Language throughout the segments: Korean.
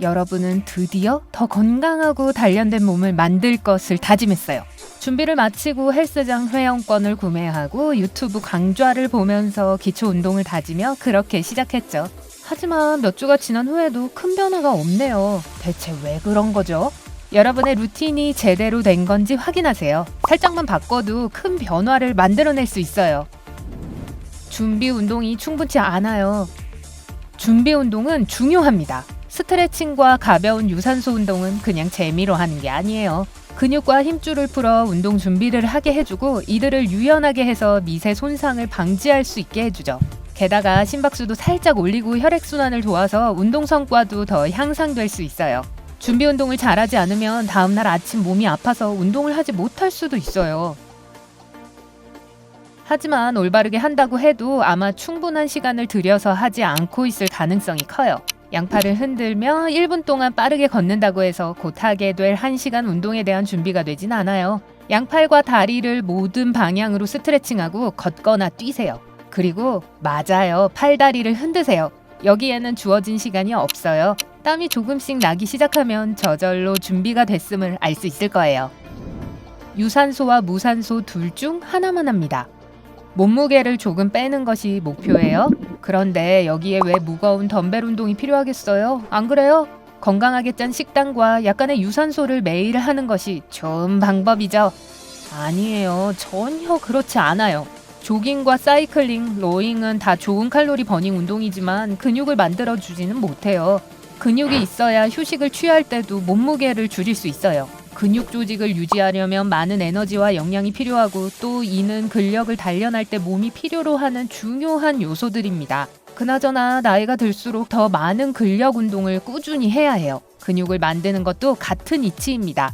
여러분은 드디어 더 건강하고 단련된 몸을 만들 것을 다짐했어요. 준비를 마치고 헬스장 회원권을 구매하고 유튜브 강좌를 보면서 기초 운동을 다지며 그렇게 시작했죠. 하지만 몇 주가 지난 후에도 큰 변화가 없네요. 대체 왜 그런 거죠? 여러분의 루틴이 제대로 된 건지 확인하세요. 살짝만 바꿔도 큰 변화를 만들어낼 수 있어요. 준비 운동이 충분치 않아요. 준비 운동은 중요합니다. 스트레칭과 가벼운 유산소 운동은 그냥 재미로 하는 게 아니에요. 근육과 힘줄을 풀어 운동 준비를 하게 해주고 이들을 유연하게 해서 미세 손상을 방지할 수 있게 해주죠. 게다가 심박수도 살짝 올리고 혈액순환을 도와서 운동 성과도 더 향상될 수 있어요. 준비 운동을 잘하지 않으면 다음날 아침 몸이 아파서 운동을 하지 못할 수도 있어요. 하지만 올바르게 한다고 해도 아마 충분한 시간을 들여서 하지 않고 있을 가능성이 커요. 양팔을 흔들며 1분 동안 빠르게 걷는다고 해서 곧 하게 될 1시간 운동에 대한 준비가 되진 않아요. 양팔과 다리를 모든 방향으로 스트레칭하고 걷거나 뛰세요. 그리고 맞아요. 팔다리를 흔드세요. 여기에는 주어진 시간이 없어요. 땀이 조금씩 나기 시작하면 저절로 준비가 됐음을 알 수 있을 거예요. 유산소와 무산소 둘 중 하나만 합니다. 몸무게를 조금 빼는 것이 목표예요. 그런데 여기에 왜 무거운 덤벨 운동이 필요하겠어요? 안 그래요? 건강하게 짠 식단과 약간의 유산소를 매일 하는 것이 좋은 방법이죠. 아니에요. 전혀 그렇지 않아요. 조깅과 사이클링, 로잉은 다 좋은 칼로리 버닝 운동이지만 근육을 만들어주지는 못해요. 근육이 있어야 휴식을 취할 때도 몸무게를 줄일 수 있어요. 근육 조직을 유지하려면 많은 에너지와 영양이 필요하고 또 이는 근력을 단련할 때 몸이 필요로 하는 중요한 요소들입니다. 그나저나 나이가 들수록 더 많은 근력 운동을 꾸준히 해야 해요. 근육을 만드는 것도 같은 이치입니다.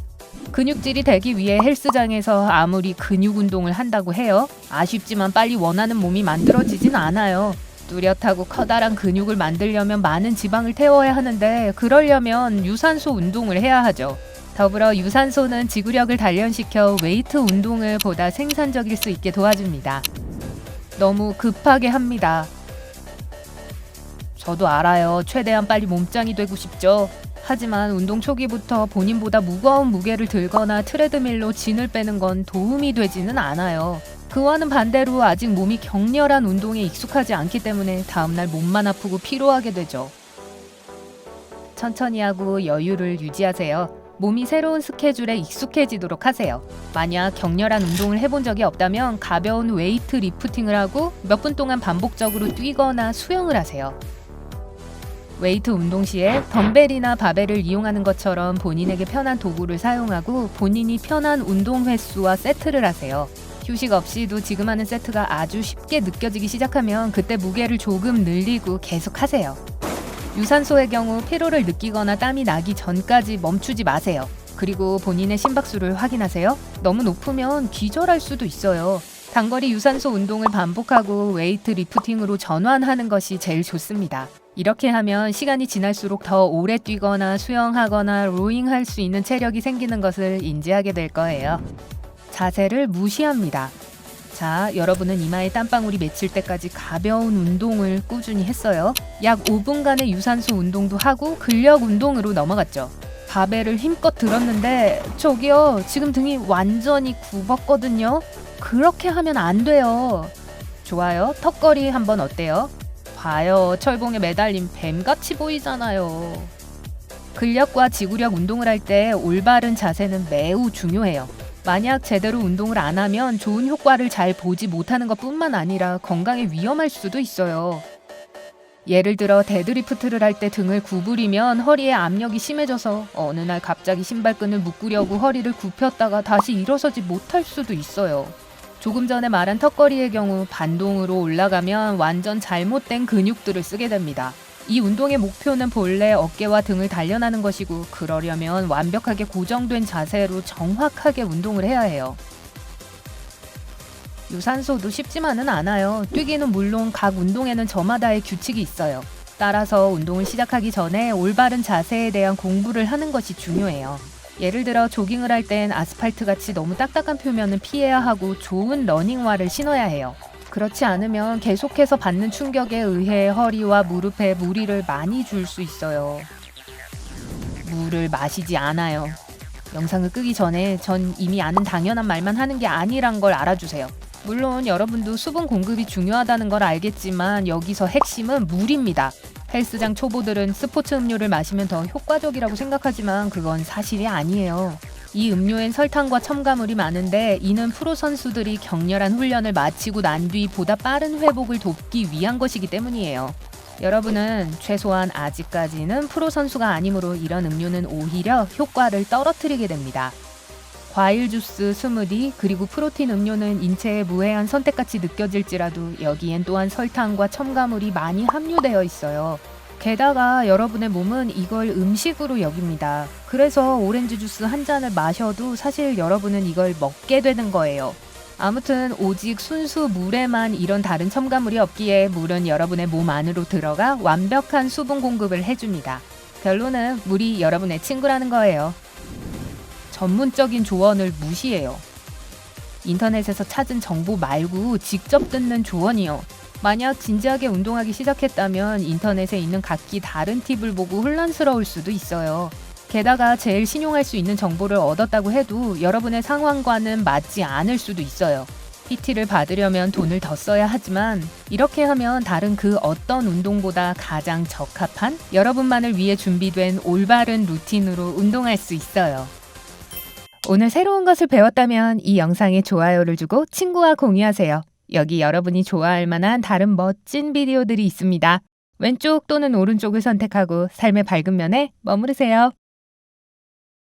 근육질이 되기 위해 헬스장에서 아무리 근육 운동을 한다고 해요. 아쉽지만 빨리 원하는 몸이 만들어지진 않아요. 뚜렷하고 커다란 근육을 만들려면 많은 지방을 태워야 하는데 그러려면 유산소 운동을 해야 하죠. 더불어 유산소는 지구력을 단련시켜 웨이트 운동을 보다 생산적일 수 있게 도와줍니다. 너무 급하게 합니다. 저도 알아요. 최대한 빨리 몸짱이 되고 싶죠. 하지만 운동 초기부터 본인보다 무거운 무게를 들거나 트레드밀로 진을 빼는 건 도움이 되지는 않아요. 그와는 반대로 아직 몸이 격렬한 운동에 익숙하지 않기 때문에 다음날 몸만 아프고 피로하게 되죠. 천천히 하고 여유를 유지하세요. 몸이 새로운 스케줄에 익숙해지도록 하세요. 만약 격렬한 운동을 해본 적이 없다면 가벼운 웨이트 리프팅을 하고 몇 분 동안 반복적으로 뛰거나 수영을 하세요. 웨이트 운동 시에 덤벨이나 바벨을 이용하는 것처럼 본인에게 편한 도구를 사용하고 본인이 편한 운동 횟수와 세트를 하세요. 휴식 없이도 지금 하는 세트가 아주 쉽게 느껴지기 시작하면 그때 무게를 조금 늘리고 계속 하세요. 유산소의 경우 피로를 느끼거나 땀이 나기 전까지 멈추지 마세요. 그리고 본인의 심박수를 확인하세요. 너무 높으면 기절할 수도 있어요. 단거리 유산소 운동을 반복하고 웨이트 리프팅으로 전환하는 것이 제일 좋습니다. 이렇게 하면 시간이 지날수록 더 오래 뛰거나 수영하거나 로잉할 수 있는 체력이 생기는 것을 인지하게 될 거예요. 자세를 무시합니다. 자, 여러분은 이마에 땀방울이 맺힐 때까지 가벼운 운동을 꾸준히 했어요. 약 5분간의 유산소 운동도 하고 근력 운동으로 넘어갔죠. 바벨을 힘껏 들었는데 저기요, 지금 등이 완전히 굽었거든요. 그렇게 하면 안 돼요. 좋아요. 턱걸이 한번 어때요? 봐요. 철봉에 매달린 뱀같이 보이잖아요. 근력과 지구력 운동을 할 때 올바른 자세는 매우 중요해요. 만약 제대로 운동을 안 하면 좋은 효과를 잘 보지 못하는 것뿐만 아니라 건강에 위험할 수도 있어요. 예를 들어 데드리프트를 할 때 등을 구부리면 허리에 압력이 심해져서 어느 날 갑자기 신발끈을 묶으려고 허리를 굽혔다가 다시 일어서지 못할 수도 있어요. 조금 전에 말한 턱걸이의 경우 반동으로 올라가면 완전 잘못된 근육들을 쓰게 됩니다. 이 운동의 목표는 본래 어깨와 등을 단련하는 것이고 그러려면 완벽하게 고정된 자세로 정확하게 운동을 해야 해요. 유산소도 쉽지만은 않아요. 뛰기는 물론 각 운동에는 저마다의 규칙이 있어요. 따라서 운동을 시작하기 전에 올바른 자세에 대한 공부를 하는 것이 중요해요. 예를 들어 조깅을 할 땐 아스팔트같이 너무 딱딱한 표면은 피해야 하고 좋은 러닝화를 신어야 해요. 그렇지 않으면 계속해서 받는 충격에 의해 허리와 무릎에 무리를 많이 줄 수 있어요. 물을 마시지 않아요. 영상을 끄기 전에 전 이미 아는 당연한 말만 하는 게 아니란 걸 알아주세요. 물론 여러분도 수분 공급이 중요하다는 걸 알겠지만 여기서 핵심은 물입니다. 헬스장 초보들은 스포츠 음료를 마시면 더 효과적이라고 생각하지만 그건 사실이 아니에요. 이 음료엔 설탕과 첨가물이 많은데 이는 프로 선수들이 격렬한 훈련을 마치고 난 뒤 보다 빠른 회복을 돕기 위한 것이기 때문이에요. 여러분은 최소한 아직까지는 프로 선수가 아니므로 이런 음료는 오히려 효과를 떨어뜨리게 됩니다. 과일 주스, 스무디, 그리고 프로틴 음료는 인체에 무해한 선택같이 느껴질지라도 여기엔 또한 설탕과 첨가물이 많이 함유되어 있어요. 게다가 여러분의 몸은 이걸 음식으로 여깁니다. 그래서 오렌지 주스 한 잔을 마셔도 사실 여러분은 이걸 먹게 되는 거예요. 아무튼 오직 순수 물에만 이런 다른 첨가물이 없기에 물은 여러분의 몸 안으로 들어가 완벽한 수분 공급을 해줍니다. 결론은 물이 여러분의 친구라는 거예요. 전문적인 조언을 무시해요. 인터넷에서 찾은 정보 말고 직접 듣는 조언이요. 만약 진지하게 운동하기 시작했다면 인터넷에 있는 각기 다른 팁을 보고 혼란스러울 수도 있어요. 게다가 제일 신용할 수 있는 정보를 얻었다고 해도 여러분의 상황과는 맞지 않을 수도 있어요. PT를 받으려면 돈을 더 써야 하지만 이렇게 하면 다른 그 어떤 운동보다 가장 적합한 여러분만을 위해 준비된 올바른 루틴으로 운동할 수 있어요. 오늘 새로운 것을 배웠다면 이 영상에 좋아요를 주고 친구와 공유하세요. 여기 여러분이 좋아할 만한 다른 멋진 비디오들이 있습니다. 왼쪽 또는 오른쪽을 선택하고 삶의 밝은 면에 머무르세요.